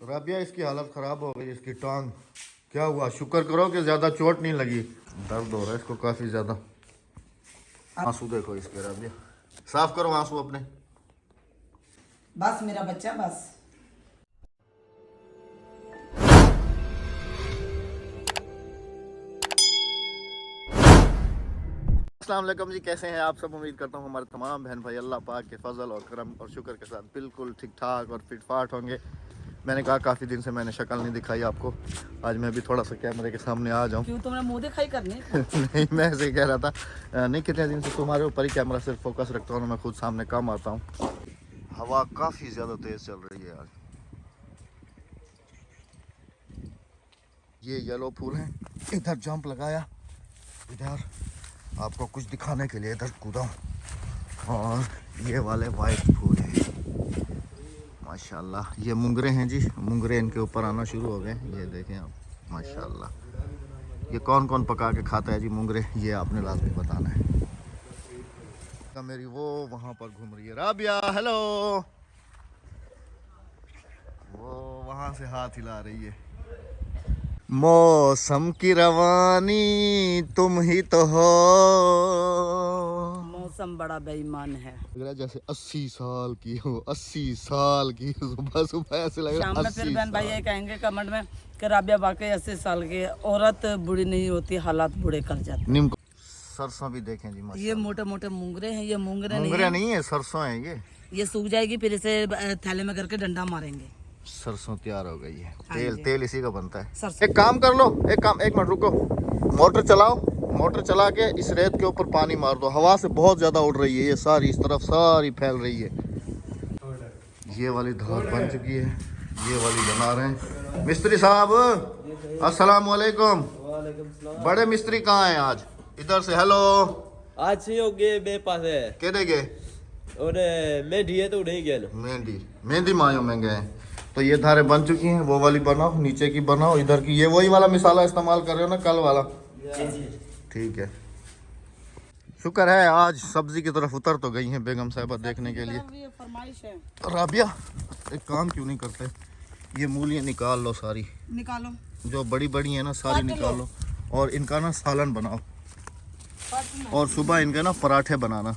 राबिया इसकी हालत ख़राब हो गई, इसकी टांग। क्या हुआ? शुक्र करो कि ज़्यादा चोट नहीं लगी। दर्द हो रहा है इसको काफ़ी ज़्यादा। आंसू देखो इसके राबिया, साफ करो आंसू अपने। बस मेरा बच्चा बस। अस्सलाम वालेकुम जी, कैसे हैं आप सब? उम्मीद करता हूँ हमारे तमाम बहन भाई अल्लाह पाक के फजल और करम और शुक्र के साथ बिल्कुल ठीक ठाक और फिट फाट होंगे। मैंने कहा काफ़ी दिन से मैंने शक्ल नहीं दिखाई आपको, आज मैं भी थोड़ा सा कैमरे के सामने आ जाऊँ। क्यों, तुमने मुंह दिखाई करनी है? नहीं, मैं ऐसे ही कह रहा था। नहीं, कितने दिन से तुम्हारे ऊपर ही कैमरा सिर्फ फोकस रखता हूँ, मैं खुद सामने कम आता हूँ। हवा काफ़ी ज़्यादा तेज़ चल रही है आज। ये येलो फूल है, इधर जंप लगाया, इधर आपको कुछ दिखाने के लिए इधर कूदा हूँ। और ये वाले वाइट फूल हैं माशाल्लाह। ये मुंगरे हैं जी, मुंगरे इनके ऊपर आना शुरू हो गए। ये देखें आप माशाल्लाह। ये कौन कौन पका के खाता है जी मुंगरे, ये आपने लाजमी बताना है। मेरी वो वहाँ पर घूम रही है राबिया, हेलो। वो वहाँ से हाथ हिला रही है। मौसम की रवानी तुम ही तो हो। मौसम बड़ा बेईमान है। लग रहा है जैसे 80 साल की हो, 80 साल की। सुबह सुबह ऐसे लग रहा शाम है में फिर 80 बहन भाई साल। ये कहेंगे कमेंट में कि राबिया वाकई 80 साल की है। औरत बुढ़ी नहीं होती, हालात बुढ़े कर जाते। नीम को सरसों भी देखें जी ये माशाल्लाह। मोटे मोटे मुंगरे हैं, ये मुंगरे नहीं मुंगरे है। नहीं है, सरसों है ये। ये सूख जाएगी, फिर इसे थैले में करके डंडा मारेंगे। सरसों तैयार हो गई है। हाँ तेल जी। तेल इसी का बनता है। सरसों। एक काम कर लो, एक मिनट रुको। मोटर चलाओ, मोटर चला के इस रेत के ऊपर पानी मार दो। हवा से बहुत ज्यादा उड़ रही है ये, सारी इस तरफ सारी फैल रही है। ये वाली धार बन चुकी है, ये वाली बना रहे हैं मिस्त्री साहब। अस्सलाम वालेकुम। बड़े मिस्त्री कहाँ हैं आज? इधर से हेलो। आज नहीं हो गए मेरे पास है। केड़े गए? और मैं ढिए तो नहीं गया। मेहंदी मेहंदी मायो में गए। तो ये धारें बन चुकी हैं, वो वाली बनाओ, नीचे की बनाओ, इधर की। ये वही वाला मिसाला इस्तेमाल कर रहे हो ना, कल वाला? ठीक है। शुक्र है आज सब्जी की तरफ उतर तो गई हैं बेगम साहिबा देखने के लिए। ये फरमाइश है। राबिया एक काम क्यों नहीं करते, ये मूलियाँ निकाल लो सारी, निकालो। जो बड़ी बड़ी है ना सारी निकाल लो, और इनका ना सालन बनाओ, और सुबह इनके ना पराठे बनाना।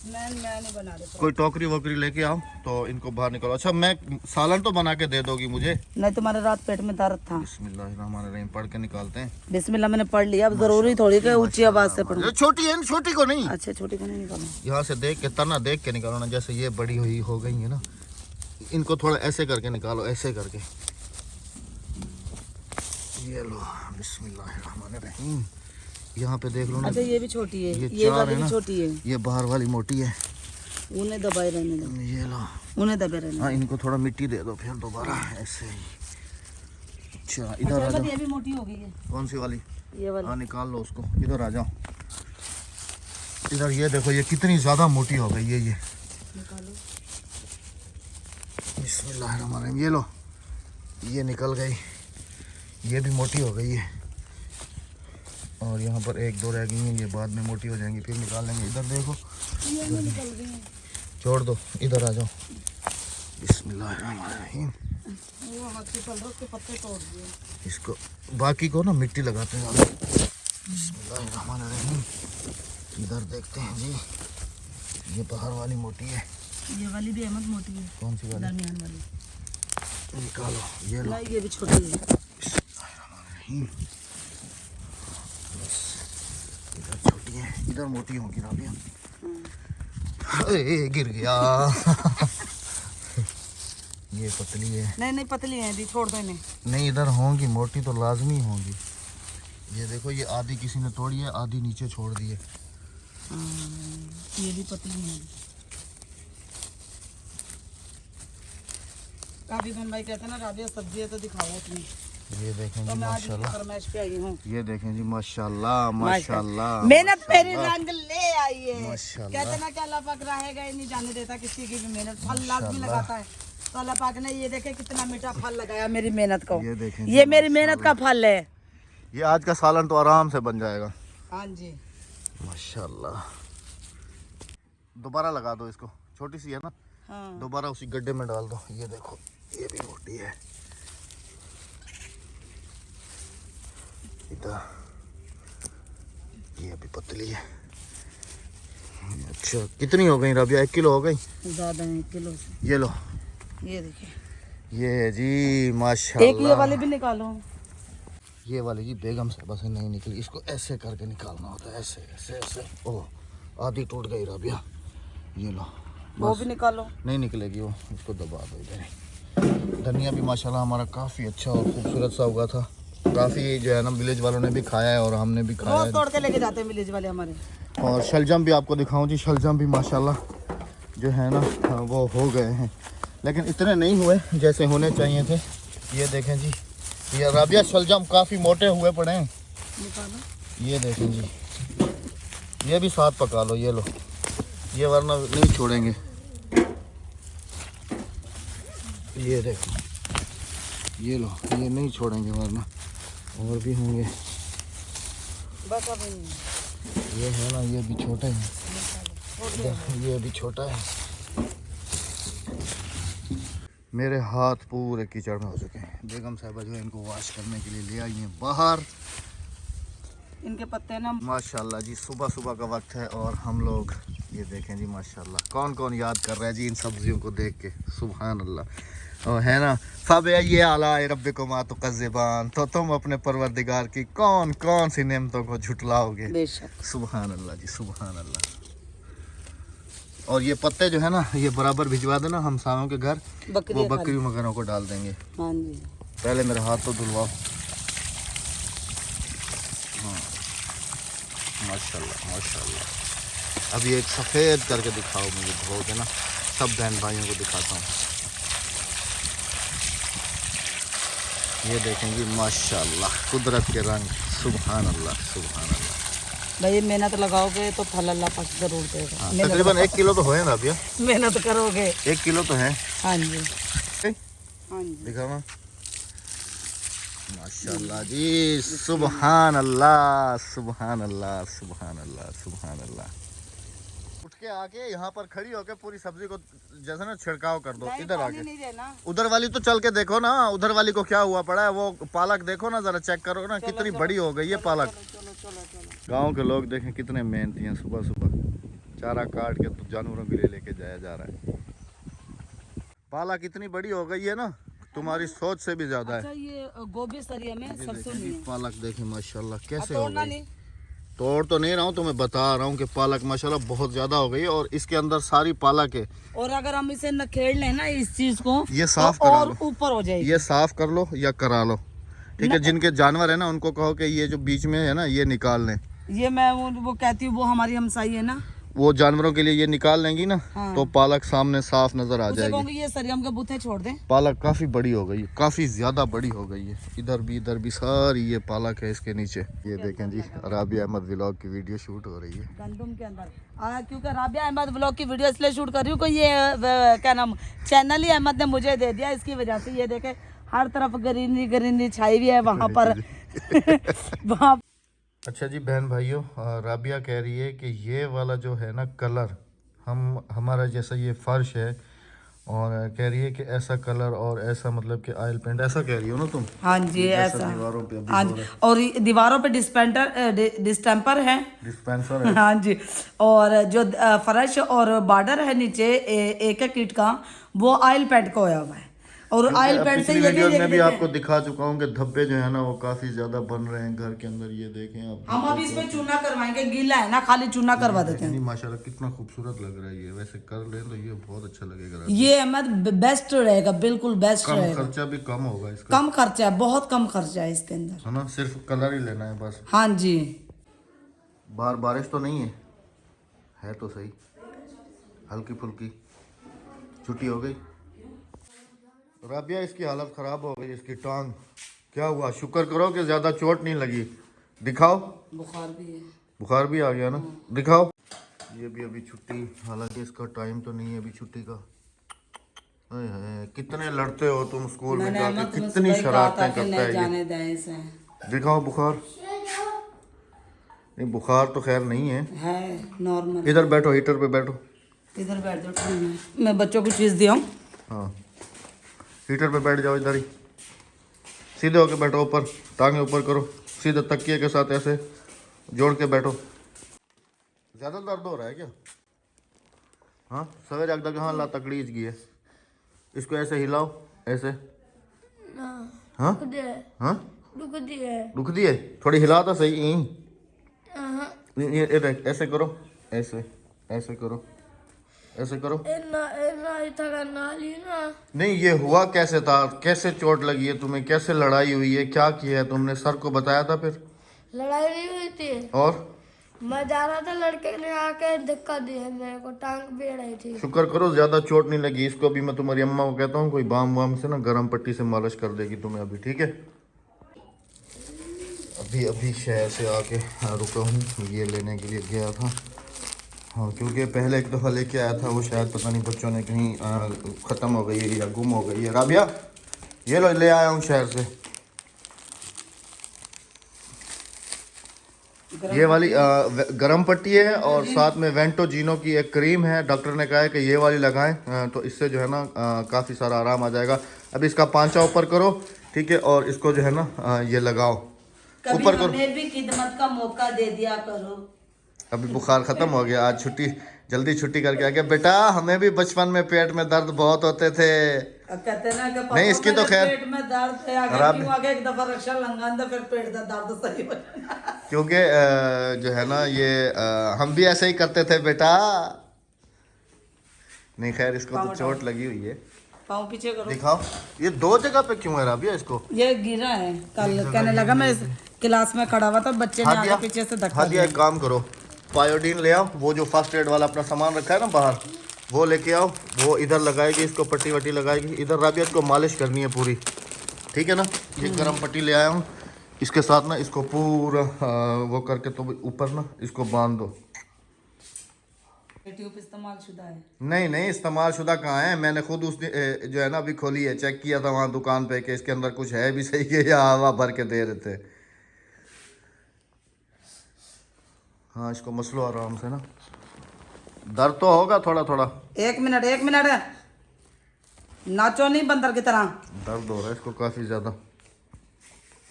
मैं नहीं बना रही। कोई टोकरी वोकरी लेके आओ तो इनको बाहर निकालो। अच्छा, मैं सालन तो बना के दे दोगी मुझे? नहीं, तुम्हारे रात पेट में दर्द था। बिस्मिल्लाहिर्रहमानिर्रहीम पढ़ के निकालते हैं। बिस्मिल्लाह मैंने पढ़ लिया, अब जरूरी थोड़ी कि ऊंची आवाज से पढ़ूं। ये छोटी है, छोटी को नहीं। अच्छा, छोटी को नहीं निकालो। यहाँ से देख के, तना देख के निकालो ना। जैसे ये बड़ी हुई हो गई है ना, इनको थोड़ा ऐसे करके निकालो, ऐसे करके। ये लो, बिस्मिल्लाहिर्रहमानिर्रहीम। यहाँ पे देख लो ना। अच्छा, ये भी छोटी है, ये चार वाली है भी ना? छोटी है। ये बाहर वाली मोटी है। उन्हें दबाए रहने दो, ये लो। उन्हें दबे रहने हाँ, इनको थोड़ा मिट्टी दे दो फिर दोबारा ऐसे ही। अच्छा, इधर आ दो। जाओ। ये भी मोटी हो गई है, कौन सी वाली? ये वाली। हाँ, निकाल लो उसको। इधर आ जाओ, इधर। ये देखो ये कितनी ज़्यादा मोटी हो गई है ये। निकालो। बिस्मिल्लाहिर्रहमानिर्रहीम। ये लो, ये निकल गई, ये भी मोटी हो गई है। और यहाँ पर एक दो रह गई हैं, ये बाद में मोटी हो जाएंगी, फिर निकाल लेंगे। इधर देखो, ये नहीं निकल गई है। छोड़ दो, इधर आ जाओ। बिस्मिल्लाहिर्रहमानिर्रहीम। वो हाथ से पल रहा, उसके पत्ते तोड़ दिए। इसको बाकी को ना मिट्टी लगाते हैं। बिस्मिल्लाहिर्रहमानिर्रहीम। इधर देखते हैं जी, ये बाहर वाली मोटी है। ये वाली भी अहमद मोटी है। कौन सी वाली? दरमियान वाली निकालो। ये लो। नहीं, ये भी छोटी है। बिस्मिल्लाहिर्रहमानिर्रहीम। बस, इधर छोटी है, इधर मोटी होगी राबिया। ए, गिर गया। ये पतली है। नहीं पतली है दी, छोड़ दो इन्हें। नहीं, इधर होंगी, मोटी तो लाजमी होंगी। ये देखो, ये आधी किसी ने तोड़ी है, आधी नीचे छोड़ दी है। ये भी पतली है। काफी बहन भाई कहते हैं ना राबिया सब्जी है तो दिखाओ अपनी। ये देखें तो जी मैं आज माशाल्लाह। फरमाइश पे आई हूँ। ये देखें जी माशाल्लाह माशाल्लाह। मेहनत मेरी रंग ले आई है। माशाल्लाह। कहते ना कि अल्लाह पाक रहेगा ही नहीं जाने देता किसी की भी मेहनत। फल लाजमी लगाता है, तो अल्लाह पाक ने ये देखे कितना मीठा फल लगाया मेरी मेहनत को। ये देखें जी, ये मेरी मेहनत का फल है। ये आज का सालन तो आराम से बन जाएगा। हाँ जी। माशाल्लाह। दोबारा लगा दो इसको, छोटी सी है ना। हाँ। दोबारा उसी गड्ढे में डाल दो। ये देखो, ये भी मोटी है। सीधा, ये अभी पतली है। अच्छा कितनी हो गई राबिया? 1 किलो हो गई? ज्यादा है 1 किलो से। ये लो, ये देखिए, ये है जी माशाल्लाह। एक ये वाले भी निकालो। ये वाली जी बेगम साहबा से नहीं निकली, इसको ऐसे करके निकालना होता है, ऐसे ऐसे ऐसे। ओह आधी टूट गई राबिया, ये लो। वो भी निकालो। नहीं निकलेगी वो, इसको दबा दो इधर। धनिया भी माशाल्लाह हमारा काफ़ी अच्छा और खूबसूरत सा हुआ था। काफ़ी जो है ना विलेज वालों ने भी खाया है और हमने भी खाया रोज है। तोड़ के लेके जाते हैं विलेज वाले हमारे। और शलजम भी आपको दिखाऊं जी, शलजम भी माशाल्लाह जो है ना वो हो गए हैं, लेकिन इतने नहीं हुए जैसे होने चाहिए थे। ये देखें जी, ये राबिया शलजम काफ़ी मोटे हुए पड़े हैं। निकालो। ये देखें जी, ये भी साथ पका लो, ये लो, ये वरना नहीं छोड़ेंगे। ये देखो, ये लो, ये नहीं छोड़ेंगे वरना और भी होंगे। बस अब ये है ना, ये भी छोटे हैं, ये भी छोटा है। मेरे हाथ पूरे कीचड़ में हो चुके हैं। बेगम साहबा जो है इनको वॉश करने के लिए ले आई हैं बाहर। इनके पत्ते ना माशाल्लाह जी, सुबह सुबह का वक्त है और हम लोग ये देखें जी माशाल्लाह, कौन कौन याद कर रहा है जी इन सब्जियों को देख के, सुभान अल्लाह। और है ना, सब ये आला रब्बिकुमा तुकज़्ज़िबान, तो तुम अपने परवरदिगार की कौन कौन सी नेमतों को झुटलाओगे। बेशक। सुभान अल्लाह जी, सुभान अल्लाह। और ये पत्ते जो है ना, ये बराबर भिजवा देना हम सायों के घर, वो बकरी वगैरह को डाल देंगे। हाँ जी। पहले मेरे हाथ तो धुलवाओ। हाँ माशाल्लाह माशाल्लाह। अभी एक सफ़ेद करके दिखाओ मुझे, धो के ना सब बहन भाइयों को दिखाता हूँ। ये देखेंगे माशाल्लाह कुदरत के रंग, सुभान अल्लाह सुभान अल्लाह। भाई मेहनत लगाओगे तो फल अल्लाह पाक जरूर देगा। हाँ, तकरीबन 1 किलो तो है ना भैया? मेहनत करोगे। 1 किलो तो है। हाँ जी, हाँ जी। दिखाओ माशाल्लाह जी, सुभान अल्लाह सुभान अल्लाह सुभान अल्लाह सुभान अल्लाह। उठ के आके यहाँ पर खड़ी होके पूरी सब्जी को जैसे ना छिड़काव कर दो। इधर आके नहीं देना। उधर वाली तो चल के देखो ना, उधर वाली को क्या हुआ पड़ा है। वो पालक देखो ना, जरा चेक करो ना, कितनी बड़ी हो गई है पालक। चलो चलो चलो। गांव के लोग देखें कितने मेहनती हैं, सुबह सुबह चारा काट के तो जानवरों के लिए लेके जाया जा रहा है। पालक इतनी बड़ी हो गई है ना, तुम्हारी सोच से भी ज्यादा अच्छा, है। ये गोभी सरिया में सरसों नहीं है। पालक देखें माशाल्लाह कैसे अब हो तोड़ना गई। नहीं। तोड़ तो नहीं रहा हूँ, तो मैं बता रहा हूँ कि पालक माशाल्लाह बहुत ज्यादा हो गई है और इसके अंदर सारी पालक है। और अगर हम इसे नखेड़ लें ना इस चीज को, ये साफ तो करा और लो। ऊपर हो जाएगी। ये साफ कर लो या करा लो, ठीक है। जिनके जानवर है ना उनको कहो कि ये जो बीच में है ना ये निकाल लें। ये मैं वो कहती हूँ, वो हमारी हमसाई है ना, वो जानवरों के लिए ये निकाल लेंगी ना, हाँ। तो पालक सामने साफ नजर आ उसे जाएगी। कहूँगी ये सरियम के बूथे छोड़ दें। पालक काफी बड़ी हो गई है, काफी ज्यादा बड़ी हो गई है। इधर भी सारी ये पालक है इसके नीचे। ये देखें जी, राबिया अहमद व्लॉग की वीडियो शूट हो रही है गंदुम के अंदर। क्योंकि राबिया अहमद व्लॉग की वीडियो इसलिए शूट कर रही हूँ कि ये क्या नाम चैनल ही अहमद ने मुझे दे दिया, इसकी वजह से। ये देखे हर तरफ ग्रीनरी ग्रीनरी छाई हुई है वहाँ पर। वहाँ अच्छा जी बहन भाइयों, राबिया कह रही है कि ये वाला जो है ना कलर, हमारा जैसा ये फर्श है, और कह रही है कि ऐसा कलर और ऐसा मतलब कि ऑयल पेंट, ऐसा कह रही हो ना तुम? हाँ जी, ऐसा दीवारों पे अभी हाँ हो जी। रहा है। और दीवारों पे डिस्टेम्पर है। डिस्पेंसर है। हाँ जी। और जो फर्श और बॉर्डर है नीचे एक एक ईंट का, वो ऑयल पेंट का होया हुआ है। और ऑयल पेंट से ये वीडियो में भी देखें, आपको दिखा चुका हूँ कि धब्बे जो है ना वो काफी ज्यादा बन रहे हैं घर के अंदर। ये देखें आप। हम अभी इस पे चूना करवाएंगे, गीला है ना, खाली चूना करवा देते हैं। नहीं माशाल्लाह कितना खूबसूरत लग रहा है ये। वैसे कर लें तो ये बहुत अच्छा लगेगा। ये अहमद बेस्ट रहेगा, बिल्कुल बेस्ट कम रहेगा। खर्चा भी कम होगा इसका। कम खर्चा है, बहुत कम खर्चा है इसके अंदर। है ना, सिर्फ कलर ही लेना है बस। हाँ जी। बाहर बारिश तो नहीं है तो सही, हल्की फुल्की छुट्टी हो गई। राबिया इसकी हालत ख़राब हो गई, इसकी टांग। क्या हुआ? शुक्र करो कि ज़्यादा चोट नहीं लगी। दिखाओ। बुखार भी है। बुखार भी आ गया ना, दिखाओ। ये भी अभी छुट्टी, हालांकि इसका टाइम तो नहीं है अभी छुट्टी का। कितने लड़ते हो तुम स्कूल में जाके, कितनी शरारतें करता है ये। दिखाओ बुखार। नहीं बुखार तो खैर नहीं है नॉर्मल। इधर बैठो, हीटर पे बैठो। इधर बैठ जाओ, मैं बच्चों को चीज़ दिया हूँ। हाँ हीटर पे बैठ जाओ, इधर ही सीधे होके बैठो, ऊपर टांगे ऊपर करो। सीधे तकिए के साथ ऐसे जोड़ के बैठो। ज़्यादा दर्द हो रहा है क्या? हाँ सवेरे अगदा हाँ ला तकड़ी गई है। इसको ऐसे हिलाओ ऐसे। हाँ हाँ दुख दी है थोड़ी हिला तो सही। ये ऐसे करो ऐसे ऐसे करो ऐसे करो। नहीं ये हुआ कैसे था? कैसे चोट लगी है तुम्हें? कैसे लड़ाई हुई है? क्या किया है तुमने? सर को बताया था फिर? लड़ाई नहीं हुई थी और मैं जा रहा था, लड़के ने आके धक्का दिया मेरे को, टांग भी अड़ाई थी। शुक्र करो ज्यादा चोट नहीं लगी। इसको अभी मैं तुम्हारी अम्मा को कहता हूँ कोई बाम वाम से ना गर्म पट्टी से मालिश कर देगी तुम्हें अभी, ठीक है? अभी अभी शहर से आके रुका हूँ, ये लेने के लिए गया था। हाँ क्योंकि पहले एक दफ़ा लेके आया था वो, शायद पता नहीं बच्चों ने कहीं ख़त्म हो गई है या गुम हो गई है। राबिया ये लो ले आया हूँ शहर से। ये वाली गरम पट्टी है और साथ में वेंटोजीनो की एक क्रीम है। डॉक्टर ने कहा है कि ये वाली लगाएं तो इससे जो है ना काफ़ी सारा आराम आ जाएगा। अभी इसका पांचा ऊपर करो, ठीक है, और इसको जो है ना ये लगाओ ऊपर करो। हमें भी खिदमत का मौका दे दिया करो। अभी बुखार ख़त्म हो गया, आज छुट्टी जल्दी छुट्टी करके आ गया। बेटा हमें भी बचपन में पेट में दर्द बहुत होते थे। कहते ना कि नहीं इसकी तो खैर पेट में दर्द है, अगर क्यों आगे एक दफा रक्षा लंगान तो फिर पेट का दर्द सही हो जाएगा। क्योंकि जो है ना ये हम भी ऐसे ही करते थे बेटा। नहीं खैर इसको तो चोट लगी हुई है। पाँव पीछे करो, दिखाओ ये दो जगह पे क्यों है राबिया इसको? ये गिरा है कल, कहने लगा मैं इस क्लास में खड़ा हुआ था, बच्चे ने आगे पीछे से धक्का दिया। एक काम करो पायोडीन ले आओ, वो जो फर्स्ट एड वाला अपना सामान रखा है ना बाहर वो लेके आओ। वो इधर लगाएगी, इसको पट्टी वट्टी लगाएगी। इधर राबिया इसको मालिश करनी है पूरी, ठीक है ना? ये गर्म पट्टी ले आया हूँ, इसके साथ ना इसको पूरा वो करके तो ऊपर ना इसको बांध दो। ट्यूब इस्तेमाल शुदा है? नहीं नहीं इस्तेमाल शुदा कहाँ है, मैंने खुद उस जो है ना अभी खोली है, चेक किया था वहाँ दुकान पे कि इसके अंदर कुछ है भी सही है या हवा भर के दे रहे थे। हाँ इसको मसलो आराम से ना, दर्द तो होगा थोड़ा थोड़ा। एक मिनट नाचो नहीं बंदर की तरह। दर्द हो रहा है इसको काफ़ी ज़्यादा।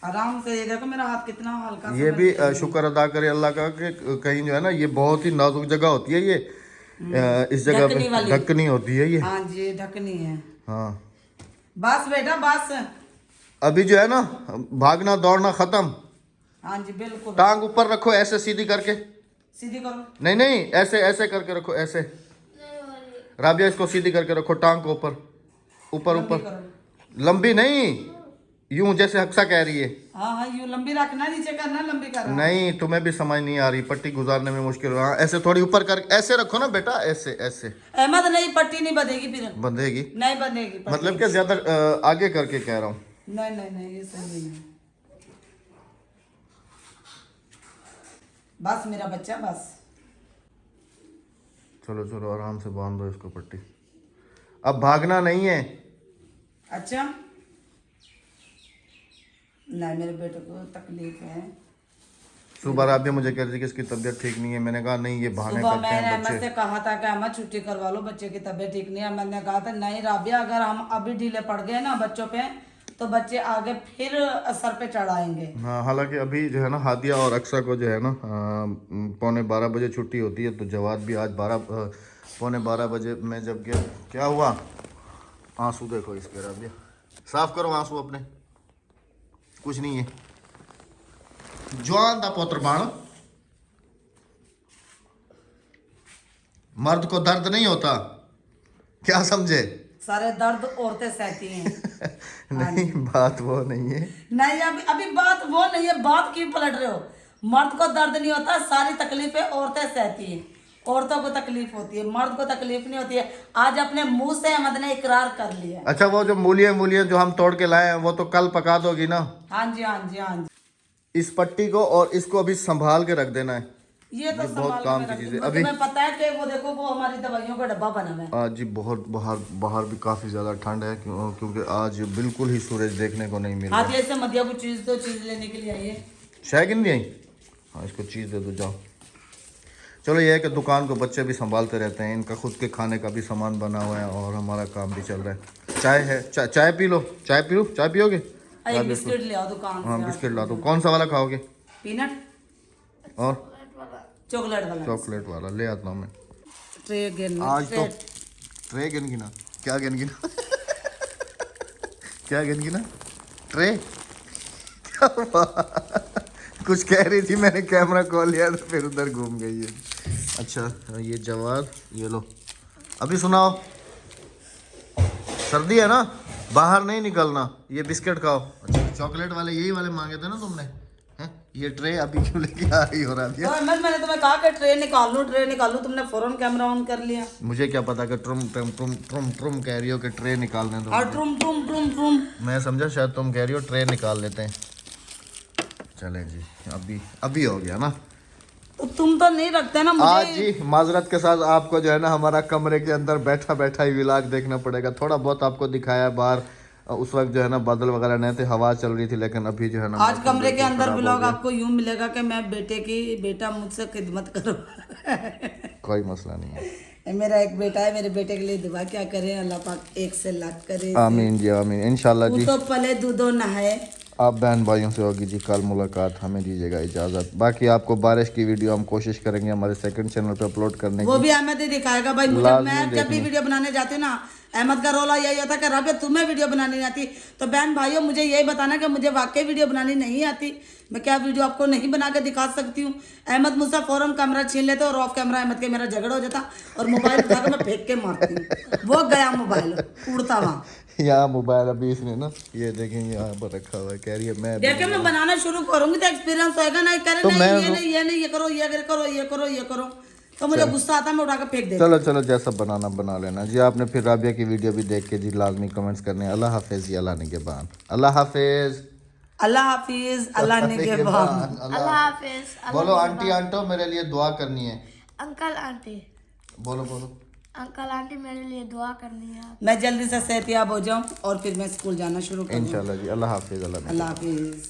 आराम से, ये देखो मेरा हाथ कितना हल्का। ये भी शुक्र अदा करे अल्लाह का कि कहीं जो है ना ये बहुत ही नाजुक जगह होती है ये, इस जगह पे ढकनी होती है ये। हाँ जी ढकनी है। हाँ बस बेटा बस, अभी जो है ना भागना दौड़ना खत्म। हाँ जी बिल्कुल। टांग ऊपर रखो ऐसे सीधी करके। सीधी करो। नहीं नहीं ऐसे ऐसे करके रखो ऐसे। राबिया इसको सीधी करके रखो, टांग को ऊपर ऊपर ऊपर। लंबी नहीं, यूं जैसे हक्सा कह रही है। हाँ हाँ यूं लंबी रखना, नीचे करना, लंबी करना। नहीं तुम्हें भी समझ नहीं आ रही, पट्टी गुजारने में मुश्किल हो रहा है। ऐसे थोड़ी ऊपर कर ऐसे रखो ना बेटा, ऐसे ऐसे। अहमद नहीं पट्टी नहीं बंधेगी फिर। बंधेगी? नहीं बंधेगी पट्टी। मतलब क्या ज्यादा आगे करके कह रहा हूँ। नहीं ये सही नहीं है। बस मेरा बच्चा बस। चलो चलो आराम से बांध दो इसको पट्टी। अब भागना नहीं है। अच्छा नहीं मेरे बेटे को तकलीफ है। सुबह राबिया मुझे कह रही थी कि इसकी तबीयत ठीक नहीं है। मैंने कहा नहीं ये बहाने सुबह करते मैंने हैं अहमद बच्चे। से कहा था कि अहमद छुट्टी करवा लो, बच्चे की तबीयत ठीक नहीं है। अहमद ने कहा था नहीं राबिया, अगर हम अभी ढीले पड़ गए ना बच्चों पे तो बच्चे आगे फिर सर पे चढ़ाएंगे। हाँ हालांकि अभी जो है ना हादिया और अक्सा को जो है ना 11:45 बजे छुट्टी होती है, तो जवाद भी आज 11:45 बजे में जब गया। क्या हुआ? आंसू देखो इसके राबिया, साफ करो आंसू अपने। कुछ नहीं है, जवान दा पुत्र बाण। मर्द को दर्द नहीं होता, क्या समझे? सारे दर्द औरतें सहती हैं। नहीं बात वो नहीं है। नहीं अभी बात वो नहीं है, बात क्यों पलट रहे हो? मर्द को दर्द नहीं होता, सारी तकलीफें औरतें सहती हैं। औरतों को तकलीफ होती है, मर्द को तकलीफ नहीं होती है। आज अपने मुंह से अहमद ने इकरार कर लिया। अच्छा वो जो मूलियाँ जो हम तोड़ के लाए हैं वो तो कल पका दोगी ना? हाँ जी। इस पट्टी को और इसको अभी संभाल के रख देना है। ये तो बहुत काम की चीज है। अभी तुम्हें पता है कि वो देखो वो हमारी दवाइयों का डब्बा बना हुआ है। आज जी बहुत बाहर भी काफ़ी ज़्यादा ठंड है क्योंकि आज बिल्कुल ही सूरज देखने को नहीं मिल रहा। हाँ जैसे मध्या को चीज़ लेने के लिए आई है। शायद नहीं आई। हाँ इसको चीज़ दे दो जाओ। चलो ये है कि दुकान को बच्चे भी संभालते रहते हैं, इनका खुद के खाने का भी सामान बना हुआ है और हमारा काम भी चल रहा है। चाय है, चाय पी लो। चाय पियोगे? एक बिस्किट ले आओ दुकान हाँ से बिस्किट ला दो। कौन सा वाला खाओगे? पीनट और चॉकलेट वाला चॉकलेट वाला ले आता हूँ मैं। ट्रे गिन आज तो ट्रे गिन गिना, क्या गिन गिना क्या गिन गिना? ट्रे क्या कुछ कह रही थी, मैंने कैमरा कॉल लिया तो फिर उधर घूम गई है। अच्छा ये जवार, ये लो। अभी सुनाओ, सर्दी है ना, बाहर नहीं निकलना, ये बिस्किट खाओ। अच्छा चॉकलेट वाले यही वाले मांगे थे ना तुमने, हैं? ये ट्रे अभी क्यों लेके आ रही हो रहा है? तो अहमद मैंने तुम्हें कहा कि ट्रे निकाल लूं, तुमने फौरन कैमरा ऑन कर लिया। मुझे क्या पता कि ट्रुम ट्रुम ट्रुम ट्रुम ट्रुम कह रही हो कि ट्रे निकालने दो। और ट्रुम ट्रुम ट्रुम ट्रुम मैं समझा शायद तुम कह रही हो ट्रे निकाल लेते हैं। चलें जी, अभी हो गया ना। तो तुम तो नहीं रखते ना मुझे। आज जी माजरत के साथ आपको जो है ना हमारा कमरे के अंदर बैठा बैठा ही व्लॉग देखना पड़ेगा। थोड़ा बहुत आपको दिखाया बाहर, उस वक्त जो है ना बादल वगैरह नहीं थे, हवा चल रही थी, लेकिन अभी जो है ना आज कमरे के अंदर व्लॉग आपको यूं मिलेगा कि मैं बेटा मुझसे खिदमत करो। कोई मसला नहीं है। मेरा एक बेटा है, मेरे बेटे के लिए दुआ क्या करें, अल्लाह पाक 1 से लाख करे। आमीन जी आमीन, इंशाल्लाह वो जी। तो पले दूधो नहाए। आप बहन भाइयों से होगी जी कल मुलाकात, हमें दीजिएगा इजाज़त। बाकी आपको बारिश की वीडियो हम कोशिश करेंगे हमारे सेकंड चैनल पे अपलोड करने वो की। भी अहमद ही दिखाएगा भाई मुझे। मैं जब भी वीडियो बनाने जाती हूँ ना, अहमद का रोला यही होता है कि राबिया तुम्हें वीडियो बनानी नहीं आती। तो बहन भाइयों मुझे यही बताना कि मुझे वाकई वीडियो बनानी नहीं आती, मैं क्या वीडियो आपको नहीं बना के दिखा सकती हूँ। अहमद मुझसे फौरन कैमरा छीन लेते और ऑफ कैमरा अहमद के मेरा झगड़ा हो जाता और मोबाइल उठा के मैं फेंक के मारती हूँ। वो गया मोबाइल उड़ता वहाँ। यहाँ मोबाइल अभी इसने ना ये देखेंगे यहाँ पर रखा हुआ है, कह रही है मैं देखे मैं बनाना शुरू करूंगी तो एक्सपीरियंस होएगा ना। करे तो नहीं मैं ये नहीं ये करो ये करो ये करो ये करो, तो मुझे गुस्सा आता है, मैं उठा के फेंक देती चलो चलो जैसा बनाना बना लेना जी। आपने फिर राबिया की वीडियो भी देख के जी लाजमी कमेंट्स करने। अल्लाह हाफिज जी, अल्लाह निगहबान। अल्लाह हाफिज, अल्लाह हाफिज, अल्लाह निगहबान। अल्लाह हाफिज। बोलो आंटी आंटो मेरे लिए दुआ करनी है। अंकल आंटी, बोलो बोलो। अंकल आंटी मेरे लिए दुआ करनी है। मैं जल्दी से सेहतयाब हो जाऊं और फिर मैं स्कूल जाना शुरू करूँ। इंशाल्लाह जी। अल्लाह हाफिज, अल्लाह अल्लाह हाफिज।